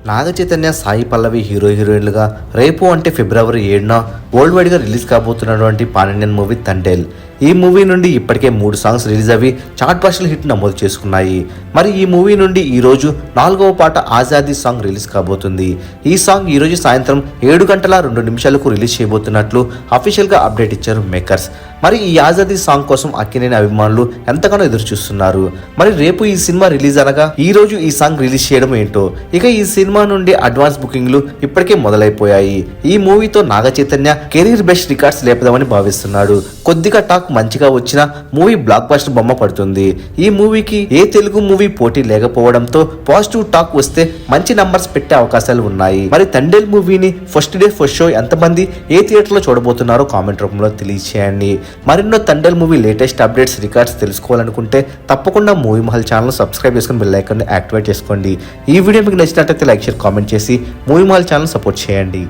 నాగ చైతన్య, సాయి పల్లవి హీరోయిన్లుగా రేపు అంటే ఫిబ్రవరి 7న వరల్డ్ వైడ్ గా రిలీజ్ కాబోతున్నటువంటి పాన్ ఇండియన్ మూవీ తండేల్. ఈ మూవీ నుండి ఇప్పటికే 3 సాంగ్స్ రిలీజ్ అవి చార్ట్ బస్టర్ల హిట్ నమోదు చేసుకున్నాయి. మరి ఈ మూవీ నుండి ఈ రోజు 4వ పాట ఆజాదీ సాంగ్ రిలీజ్ కాబోతుంది. ఈ సాంగ్ ఈ రోజు సాయంత్రం 7:02 రిలీజ్ చేయబోతున్నట్లు అఫీషియల్ గా అప్డేట్ ఇచ్చారు మేకర్స్. మరి ఈ ఆజాదీ సాంగ్ కోసం అక్కినేని అభిమానులు ఎంతగానో ఎదురు చూస్తున్నారు. మరి రేపు ఈ సినిమా రిలీజ్ అనగా ఈ రోజు ఈ సాంగ్ రిలీజ్ చేయడం ఏంటో. ఇక ఈ సినిమా నుండి అడ్వాన్స్ బుకింగ్లు ఇప్పటికే మొదలైపోయాయి. ఈ మూవీతో Naga Chaitanya career best records లేపదామని భావిస్తున్నాడు. కొద్దిగా టాక్ మంచిగా వచ్చిన మూవీ బ్లాక్ బస్టర్ బొమ్మ పడుతుంది. ఈ మూవీకి ఏ తెలుగు మూవీ పోటీ లేకపోవడంతో పాజిటివ్ టాక్ వస్తే మంచి నంబర్స్ పెట్టే అవకాశాలు ఉన్నాయి. మరి తండేల్ మూవీని ఫస్ట్ డే ఫస్ట్ షో ఎంతమంది ఏ థియేటర్ లో చూడబోతున్నారో కామెంట్ రూపంలో తెలియచేయండి. మరెన్నో Thandel movie latest updates, records తెలుసుకోవాలనుకుంటే తప్పకుండా మూవీ మహల్ ఛానల్ సబ్స్క్రైబ్ చేసుకుని బెల్ ఐకాన్ యాక్టివేట్ చేసుకోండి. ఈ వీడియో మీకు నచ్చినట్లయితే లైక్, షేర్, కామెంట్ చేసి మూవీ మహల్ ఛానల్ సపోర్ట్ చేయండి.